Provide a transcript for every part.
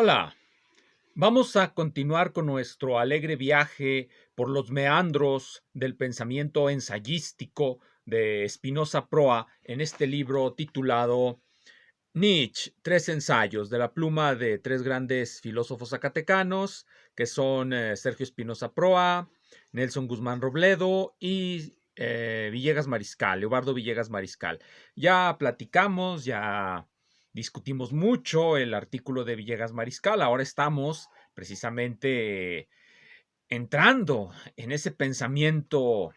Hola, vamos a continuar con nuestro alegre viaje por los meandros del pensamiento ensayístico de Spinoza Proa en este libro titulado Nietzsche, tres ensayos, de la pluma de tres grandes filósofos zacatecanos, que son Sergio Spinoza Proa, Nelson Guzmán Robledo y Villegas Mariscal, Leobardo Villegas Mariscal. Ya platicamos, ya discutimos mucho el artículo de Villegas Mariscal, ahora estamos precisamente entrando en ese pensamiento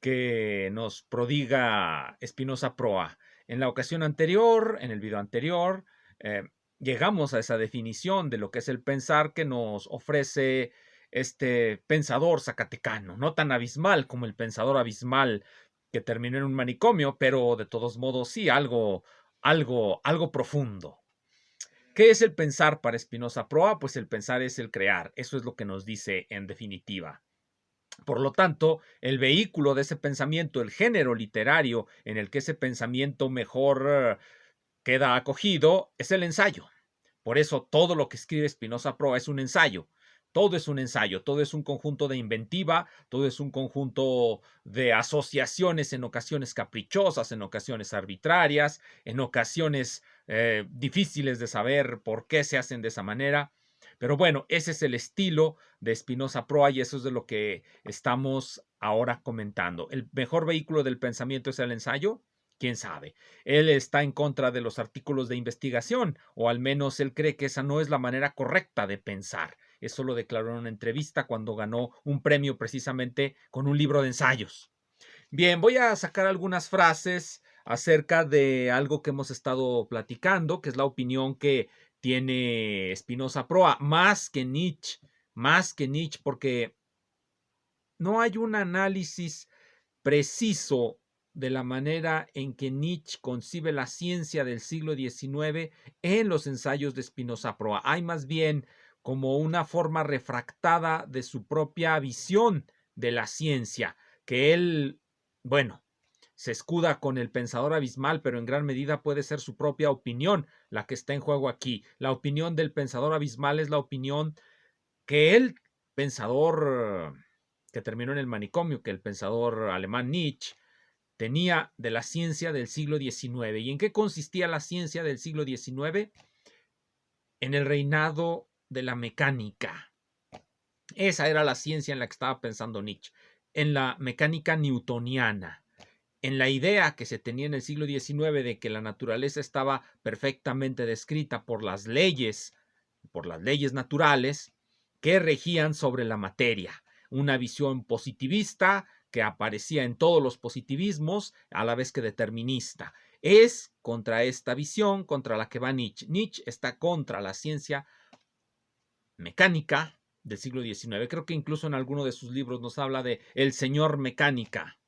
que nos prodiga Spinoza Proa. En la ocasión anterior, en el video anterior, llegamos a esa definición de lo que es el pensar que nos ofrece este pensador zacatecano, no tan abismal como el pensador abismal que terminó en un manicomio, pero de todos modos sí, algo profundo. ¿Qué es el pensar para Spinoza Proa? Pues el pensar es el crear, eso es lo que nos dice en definitiva. Por lo tanto, el vehículo de ese pensamiento, el género literario en el que ese pensamiento mejor queda acogido, es el ensayo. Por eso todo lo que escribe Spinoza Proa es un ensayo. Todo es un ensayo, todo es un conjunto de inventiva, todo es un conjunto de asociaciones en ocasiones caprichosas, en ocasiones arbitrarias, en ocasiones difíciles de saber por qué se hacen de esa manera. Pero bueno, ese es el estilo de Spinoza Proa y eso es de lo que estamos ahora comentando. ¿El mejor vehículo del pensamiento es el ensayo? ¿Quién sabe? Él está en contra de los artículos de investigación, o al menos él cree que esa no es la manera correcta de pensar. Eso lo declaró en una entrevista cuando ganó un premio precisamente con un libro de ensayos. Bien, voy a sacar algunas frases acerca de algo que hemos estado platicando, que es la opinión que tiene Spinoza Proa, más que Nietzsche, porque no hay un análisis preciso de la manera en que Nietzsche concibe la ciencia del siglo XIX en los ensayos de Spinoza Proa. Hay más bien como una forma refractada de su propia visión de la ciencia, que él, bueno, se escuda con el pensador abismal, pero en gran medida puede ser su propia opinión la que está en juego aquí. La opinión del pensador abismal es la opinión que el pensador que terminó en el manicomio, que el pensador alemán Nietzsche tenía de la ciencia del siglo XIX. ¿Y en qué consistía la ciencia del siglo XIX? En el reinado de la mecánica. Esa era la ciencia en la que estaba pensando Nietzsche, en la mecánica newtoniana, en la idea que se tenía en el siglo XIX de que la naturaleza estaba perfectamente descrita por las leyes naturales que regían sobre la materia. Una visión positivista que aparecía en todos los positivismos, a la vez que determinista. Es contra esta visión contra la que va Nietzsche. Nietzsche está contra la ciencia mecánica del siglo XIX. Creo que incluso en alguno de sus libros nos habla de el señor mecánica.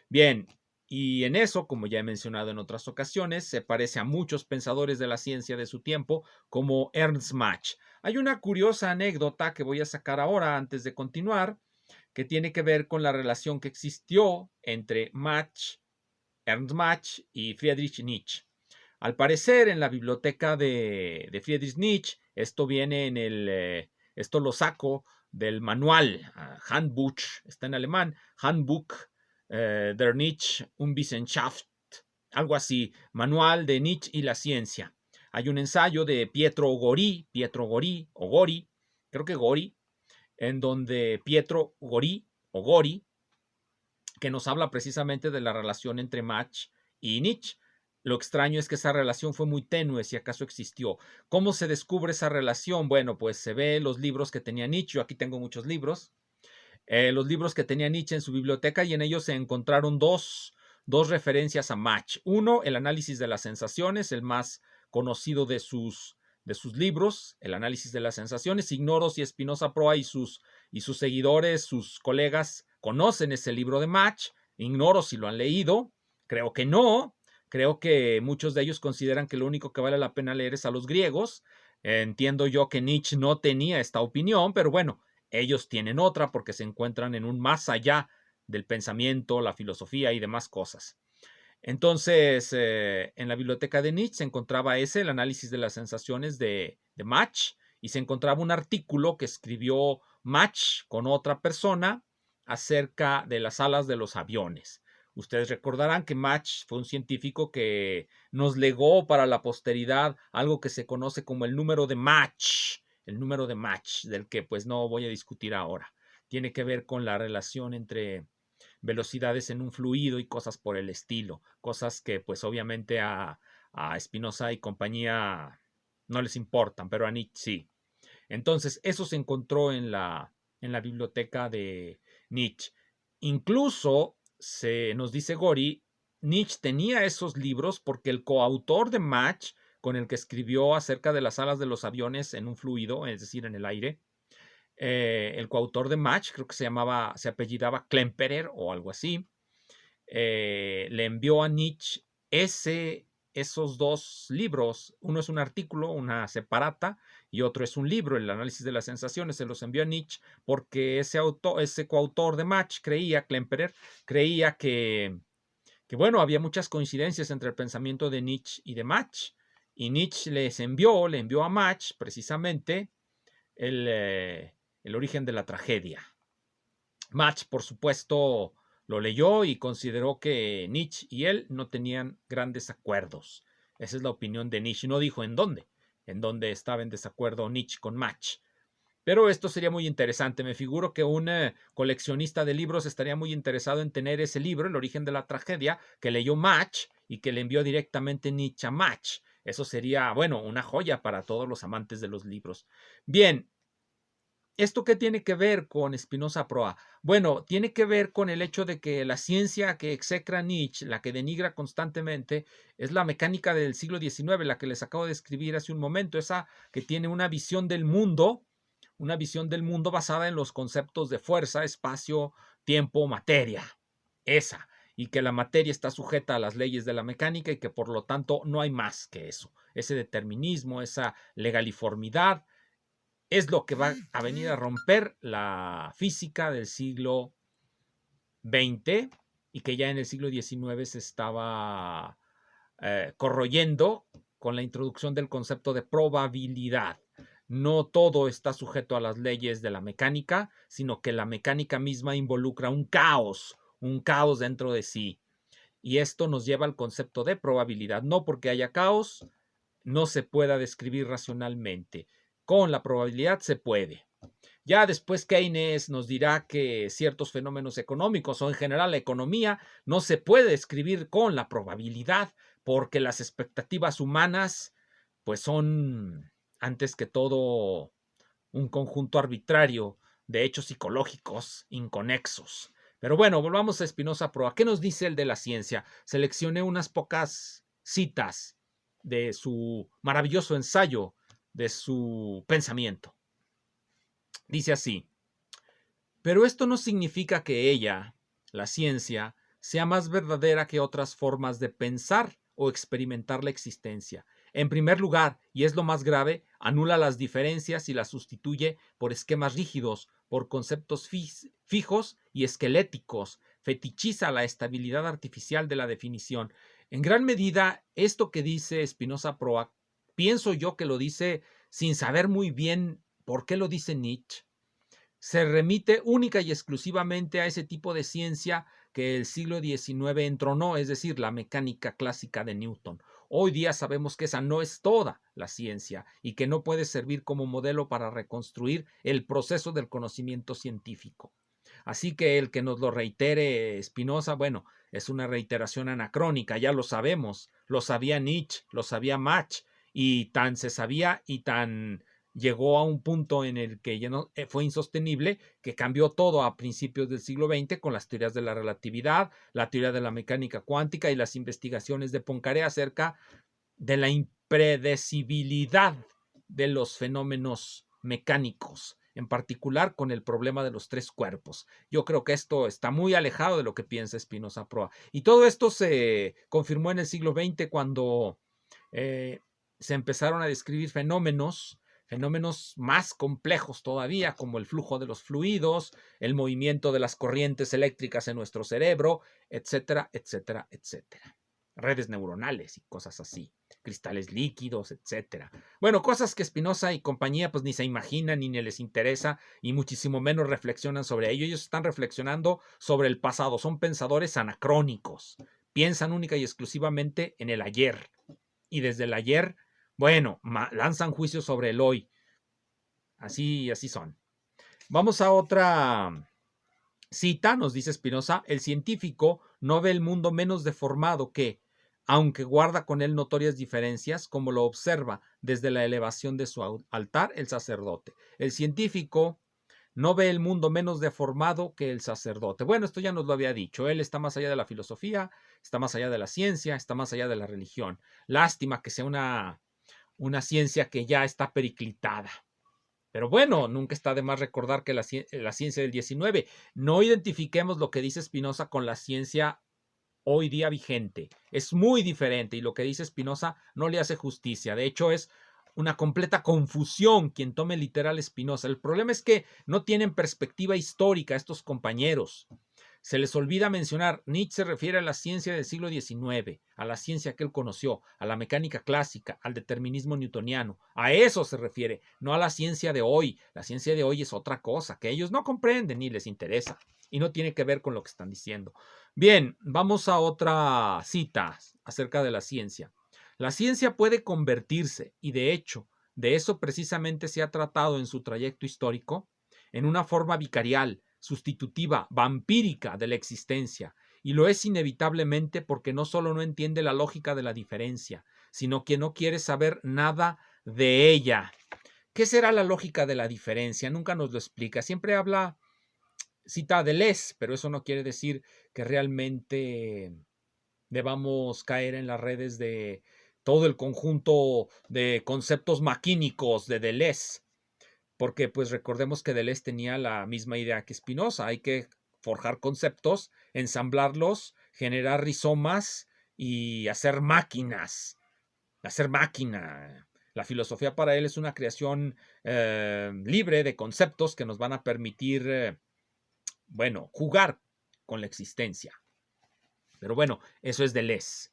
Bien, y en eso, como ya he mencionado en otras ocasiones, se parece a muchos pensadores de la ciencia de su tiempo, como Ernst Mach. Hay una curiosa anécdota que voy a sacar ahora antes de continuar, que tiene que ver con la relación que existió entre Ernst Mach y Friedrich Nietzsche. Al parecer, en la biblioteca de Friedrich Nietzsche, esto viene en esto lo saco del manual, Handbuch, está en alemán, Handbuch der Nietzsche Unwissenschaft, algo así, manual de Nietzsche y la ciencia. Hay un ensayo de Pietro Gori, creo que Gori, en donde Pietro Gori, que nos habla precisamente de la relación entre Mach y Nietzsche. Lo extraño es que esa relación fue muy tenue, si acaso existió. ¿Cómo se descubre esa relación? Bueno, pues se ve los libros que tenía Nietzsche. Yo aquí tengo muchos libros. Los libros que tenía Nietzsche en su biblioteca y en ellos se encontraron dos referencias a Mach. Uno, el análisis de las sensaciones, el más conocido de sus libros, el análisis de las sensaciones. Ignoro si Spinoza Proa y sus seguidores, sus colegas, conocen ese libro de Mach. Ignoro si lo han leído. Creo que no. Creo que muchos de ellos consideran que lo único que vale la pena leer es a los griegos. Entiendo yo que Nietzsche no tenía esta opinión, pero bueno, ellos tienen otra porque se encuentran en un más allá del pensamiento, la filosofía y demás cosas. Entonces, en la biblioteca de Nietzsche se encontraba el análisis de las sensaciones Mach, y se encontraba un artículo que escribió Mach con otra persona acerca de las alas de los aviones. Ustedes recordarán que Mach fue un científico que nos legó para la posteridad algo que se conoce como el número de Mach, del que pues no voy a discutir ahora. Tiene que ver con la relación entre velocidades en un fluido y cosas por el estilo, cosas que pues obviamente a Spinoza y compañía no les importan, pero a Nietzsche sí. Entonces, eso se encontró en la biblioteca de Nietzsche. Incluso, nos dice Gori, Nietzsche tenía esos libros porque el coautor de Mach, con el que escribió acerca de las alas de los aviones en un fluido, es decir, en el aire, el coautor de Mach, creo que se apellidaba Klemperer o algo así, le envió a Nietzsche esos dos libros. Uno es un artículo, una separata, y otro es un libro, el análisis de las sensaciones. Se los envió a Nietzsche porque ese coautor de Mach Klemperer, creía que, bueno, había muchas coincidencias entre el pensamiento de Nietzsche y de Mach. Y Nietzsche le envió a Mach precisamente el origen de la tragedia. Mach, por supuesto, lo leyó y consideró que Nietzsche y él no tenían grandes acuerdos. Esa es la opinión de Nietzsche. No dijo en dónde estaba en desacuerdo Nietzsche con Mach. Pero esto sería muy interesante. Me figuro que un coleccionista de libros estaría muy interesado en tener ese libro, El origen de la tragedia, que leyó Mach y que le envió directamente Nietzsche a Mach. Eso sería, bueno, una joya para todos los amantes de los libros. Bien, ¿esto qué tiene que ver con Spinoza Proa? Bueno, tiene que ver con el hecho de que la ciencia que execra Nietzsche, la que denigra constantemente, es la mecánica del siglo XIX, la que les acabo de escribir hace un momento, esa que tiene una visión del mundo basada en los conceptos de fuerza, espacio, tiempo, materia. Esa. Y que la materia está sujeta a las leyes de la mecánica y que por lo tanto no hay más que eso. Ese determinismo, esa legaliformidad, es lo que va a venir a romper la física del siglo XX y que ya en el siglo XIX se estaba corroyendo con la introducción del concepto de probabilidad. No todo está sujeto a las leyes de la mecánica, sino que la mecánica misma involucra un caos dentro de sí. Y esto nos lleva al concepto de probabilidad. No porque haya caos, no se pueda describir racionalmente. Con la probabilidad se puede. Ya después Keynes nos dirá que ciertos fenómenos económicos o en general la economía no se puede describir con la probabilidad porque las expectativas humanas pues son antes que todo un conjunto arbitrario de hechos psicológicos inconexos. Pero bueno, volvamos a Spinoza Proa. ¿Qué nos dice el de la ciencia? Seleccioné unas pocas citas de su maravilloso ensayo, de su pensamiento. Dice así: pero esto no significa que ella, la ciencia, sea más verdadera que otras formas de pensar o experimentar la existencia. En primer lugar, y es lo más grave, anula las diferencias y las sustituye por esquemas rígidos, por conceptos fijos y esqueléticos, fetichiza la estabilidad artificial de la definición. En gran medida, esto que dice Spinoza Proa, pienso yo que lo dice sin saber muy bien por qué lo dice Nietzsche. Se remite única y exclusivamente a ese tipo de ciencia que el siglo XIX entronó, es decir, la mecánica clásica de Newton. Hoy día sabemos que esa no es toda la ciencia y que no puede servir como modelo para reconstruir el proceso del conocimiento científico. Así que el que nos lo reitere Spinoza, bueno, es una reiteración anacrónica, ya lo sabemos, lo sabía Nietzsche, lo sabía Mach, y tan se sabía y tan llegó a un punto en el que ya no, fue insostenible, que cambió todo a principios del siglo XX con las teorías de la relatividad, la teoría de la mecánica cuántica y las investigaciones de Poincaré acerca de la impredecibilidad de los fenómenos mecánicos, en particular con el problema de los tres cuerpos. Yo creo que esto está muy alejado de lo que piensa Spinoza Proa. Y todo esto se confirmó en el siglo XX cuando se empezaron a describir fenómenos más complejos todavía, como el flujo de los fluidos, el movimiento de las corrientes eléctricas en nuestro cerebro, etcétera, etcétera, etcétera. redes neuronales y cosas así, cristales líquidos, etcétera. Bueno, cosas que Spinoza y compañía pues ni se imaginan ni les interesa y muchísimo menos reflexionan sobre ello. Ellos están reflexionando sobre el pasado, son pensadores anacrónicos, piensan única y exclusivamente en el ayer y desde el ayer, bueno, lanzan juicios sobre el hoy. Así son. Vamos a otra cita, nos dice Spinoza: el científico no ve el mundo menos deformado que, aunque guarda con él notorias diferencias, como lo observa desde la elevación de su altar el sacerdote. El científico no ve el mundo menos deformado que el sacerdote. Bueno, esto ya nos lo había dicho. Él está más allá de la filosofía, está más allá de la ciencia, está más allá de la religión. Lástima que sea una ciencia que ya está periclitada. Pero bueno, nunca está de más recordar que la ciencia del 19, no identifiquemos lo que dice Spinoza con la ciencia hoy día vigente. Es muy diferente y lo que dice Spinoza no le hace justicia. De hecho, es una completa confusión quien tome literal Spinoza. El problema es que no tienen perspectiva histórica estos compañeros. Se les olvida mencionar, Nietzsche se refiere a la ciencia del siglo XIX, a la ciencia que él conoció, a la mecánica clásica, al determinismo newtoniano. A eso se refiere, no a la ciencia de hoy. La ciencia de hoy es otra cosa, que ellos no comprenden ni les interesa. Y no tiene que ver con lo que están diciendo. Bien, vamos a otra cita acerca de la ciencia. La ciencia puede convertirse, y de hecho, de eso precisamente se ha tratado en su trayecto histórico, en una forma vicarial, sustitutiva, vampírica de la existencia, y lo es inevitablemente porque no solo no entiende la lógica de la diferencia, sino que no quiere saber nada de ella. ¿Qué será la lógica de la diferencia? Nunca nos lo explica. Siempre cita a Deleuze, pero eso no quiere decir que realmente debamos caer en las redes de todo el conjunto de conceptos maquínicos de Deleuze, porque pues recordemos que Deleuze tenía la misma idea que Spinoza: hay que forjar conceptos, ensamblarlos, generar rizomas y hacer máquinas, hacer máquina. La filosofía para él es una creación libre de conceptos que nos van a permitir, bueno, jugar con la existencia. Pero bueno, eso es Deleuze.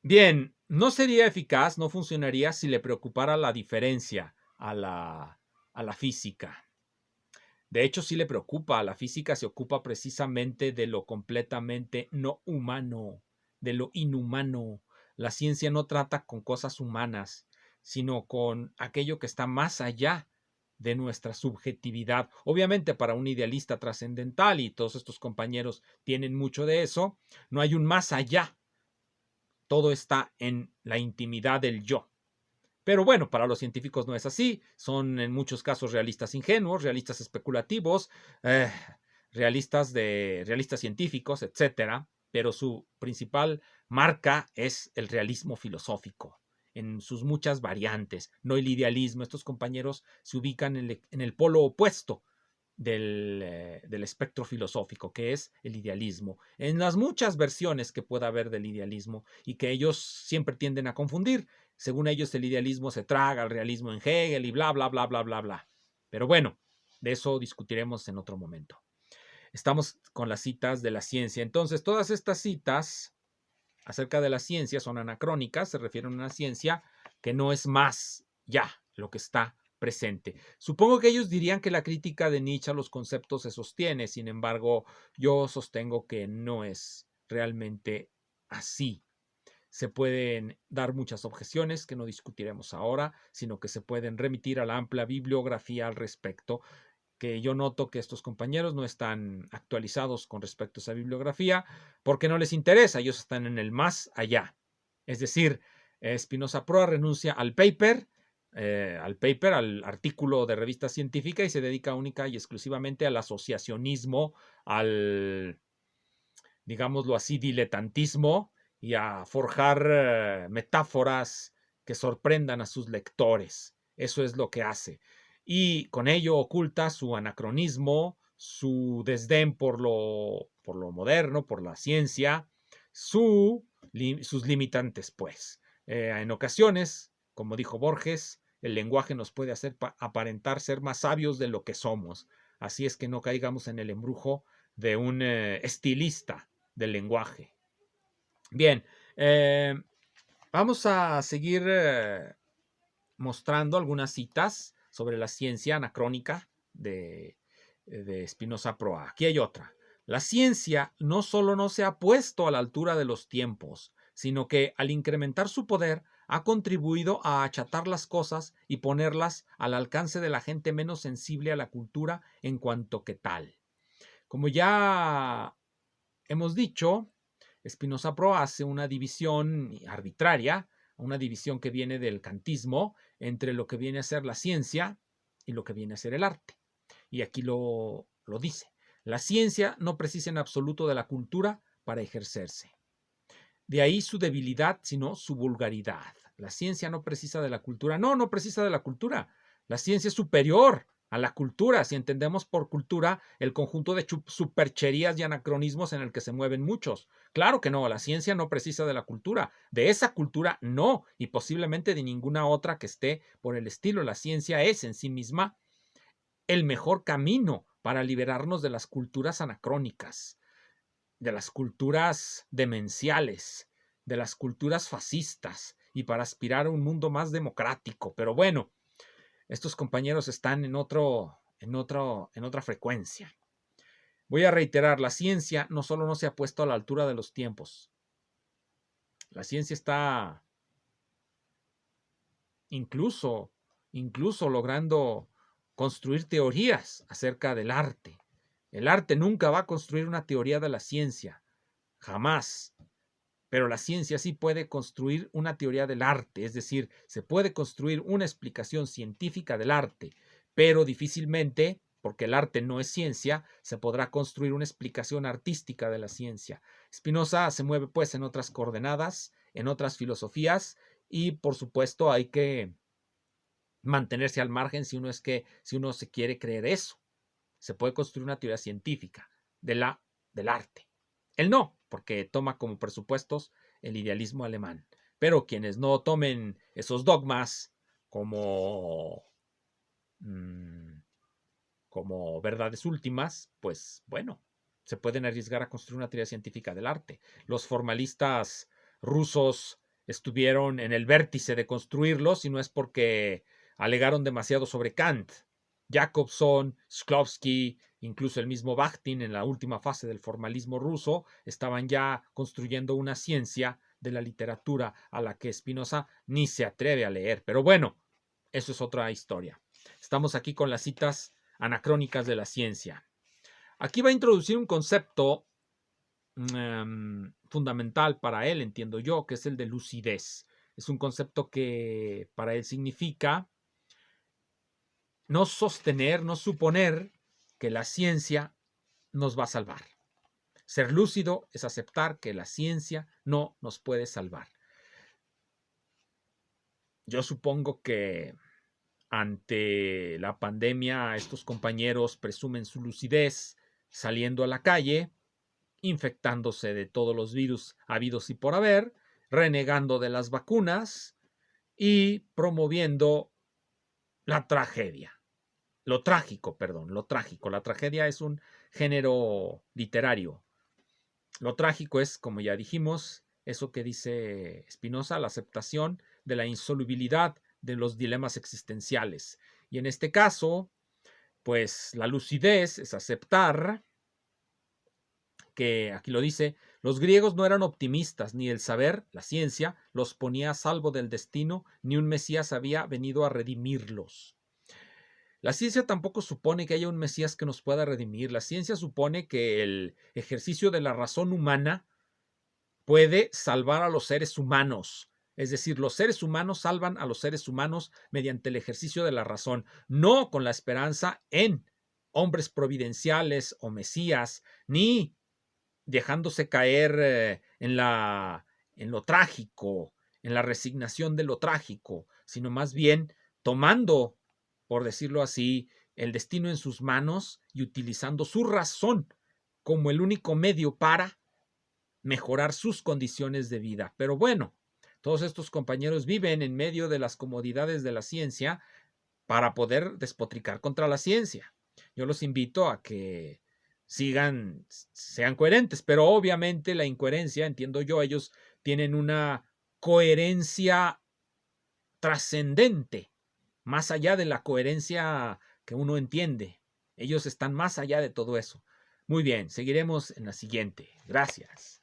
Bien, no sería eficaz, no funcionaría si le preocupara la diferencia a la física. De hecho, sí le preocupa. La física se ocupa precisamente de lo completamente no humano, de lo inhumano. La ciencia no trata con cosas humanas, sino con aquello que está más allá de nuestra subjetividad. Obviamente, para un idealista trascendental, y todos estos compañeros tienen mucho de eso, no hay un más allá. Todo está en la intimidad del yo. Pero bueno, para los científicos no es así. Son en muchos casos realistas ingenuos, realistas especulativos, realistas científicos, etcétera. Pero su principal marca es el realismo filosófico, en sus muchas variantes, no el idealismo. Estos compañeros se ubican en el polo opuesto del espectro filosófico, que es el idealismo, en las muchas versiones que pueda haber del idealismo y que ellos siempre tienden a confundir. Según ellos, el idealismo se traga al realismo en Hegel y bla, bla, bla, bla, bla, bla. Pero bueno, de eso discutiremos en otro momento. Estamos con las citas de la ciencia. Entonces, todas estas citas acerca de la ciencia son anacrónicas, se refieren a una ciencia que no es más ya lo que está presente. Supongo que ellos dirían que la crítica de Nietzsche a los conceptos se sostiene, sin embargo, yo sostengo que no es realmente así. Se pueden dar muchas objeciones que no discutiremos ahora, sino que se pueden remitir a la amplia bibliografía al respecto, que yo noto que estos compañeros no están actualizados con respecto a esa bibliografía porque no les interesa. Ellos están en el más allá. Es decir, Spinoza Proa renuncia al paper, al artículo de revista científica, y se dedica única y exclusivamente al asociacionismo, al, digámoslo así, diletantismo y a forjar metáforas que sorprendan a sus lectores. Eso es lo que hace. Y con ello oculta su anacronismo, su desdén por lo moderno, por la ciencia, sus limitantes, pues. En ocasiones, como dijo Borges, el lenguaje nos puede hacer aparentar ser más sabios de lo que somos. Así es que no caigamos en el embrujo de un estilista del lenguaje. Bien, vamos a seguir mostrando algunas citas sobre la ciencia anacrónica de Spinoza Proa. Aquí hay otra. La ciencia no solo no se ha puesto a la altura de los tiempos, sino que al incrementar su poder ha contribuido a achatar las cosas y ponerlas al alcance de la gente menos sensible a la cultura en cuanto que tal. Como ya hemos dicho, Spinoza Proa hace una división arbitraria, una división que viene del kantismo, entre lo que viene a ser la ciencia y lo que viene a ser el arte. Y aquí lo dice. La ciencia no precisa en absoluto de la cultura para ejercerse. De ahí su debilidad, sino su vulgaridad. La ciencia no precisa de la cultura. No, no precisa de la cultura. La ciencia es superior a la cultura, si entendemos por cultura el conjunto de supercherías y anacronismos en el que se mueven muchos. Claro que no, la ciencia no precisa de la cultura. De esa cultura no, y posiblemente de ninguna otra que esté por el estilo. La ciencia es en sí misma el mejor camino para liberarnos de las culturas anacrónicas, de las culturas demenciales, de las culturas fascistas y para aspirar a un mundo más democrático. Pero bueno, estos compañeros están en otra frecuencia. Voy a reiterar, la ciencia no solo no se ha puesto a la altura de los tiempos, la ciencia está incluso logrando construir teorías acerca del arte. El arte nunca va a construir una teoría de la ciencia, jamás. Pero la ciencia sí puede construir una teoría del arte, es decir, se puede construir una explicación científica del arte, pero difícilmente, porque el arte no es ciencia, se podrá construir una explicación artística de la ciencia. Spinoza se mueve pues en otras coordenadas, en otras filosofías, y por supuesto hay que mantenerse al margen si uno se quiere creer eso. Se puede construir una teoría científica del arte. Él no, porque toma como presupuestos el idealismo alemán. Pero quienes no tomen esos dogmas como, como verdades últimas, pues bueno, se pueden arriesgar a construir una teoría científica del arte. Los formalistas rusos estuvieron en el vértice de construirlo, si no es porque alegaron demasiado sobre Kant. Jacobson, Shklovsky, incluso el mismo Bakhtin en la última fase del formalismo ruso, estaban ya construyendo una ciencia de la literatura a la que Spinoza ni se atreve a leer. Pero bueno, eso es otra historia. Estamos aquí con las citas anacrónicas de la ciencia. Aquí va a introducir un concepto fundamental para él, entiendo yo, que es el de lucidez. Es un concepto que para él significa no sostener, no suponer que la ciencia nos va a salvar. Ser lúcido es aceptar que la ciencia no nos puede salvar. Yo supongo que ante la pandemia estos compañeros presumen su lucidez saliendo a la calle, infectándose de todos los virus habidos y por haber, renegando de las vacunas y promoviendo la tragedia. Lo trágico, perdón, lo trágico. La tragedia es un género literario. Lo trágico es, como ya dijimos, eso que dice Spinoza, la aceptación de la insolubilidad de los dilemas existenciales. Y en este caso, pues la lucidez es aceptar que, aquí lo dice, los griegos no eran optimistas, ni el saber, la ciencia, los ponía a salvo del destino, ni un Mesías había venido a redimirlos. La ciencia tampoco supone que haya un Mesías que nos pueda redimir. La ciencia supone que el ejercicio de la razón humana puede salvar a los seres humanos. Es decir, los seres humanos salvan a los seres humanos mediante el ejercicio de la razón, no con la esperanza en hombres providenciales o Mesías, ni dejándose caer en lo trágico, en la resignación de lo trágico, sino más bien tomando, por decirlo así, el destino en sus manos y utilizando su razón como el único medio para mejorar sus condiciones de vida. Pero bueno, todos estos compañeros viven en medio de las comodidades de la ciencia para poder despotricar contra la ciencia. Yo los invito a que sean coherentes, pero obviamente la incoherencia, entiendo yo, ellos tienen una coherencia trascendente, más allá de la coherencia que uno entiende. Ellos están más allá de todo eso. Muy bien, seguiremos en la siguiente. Gracias.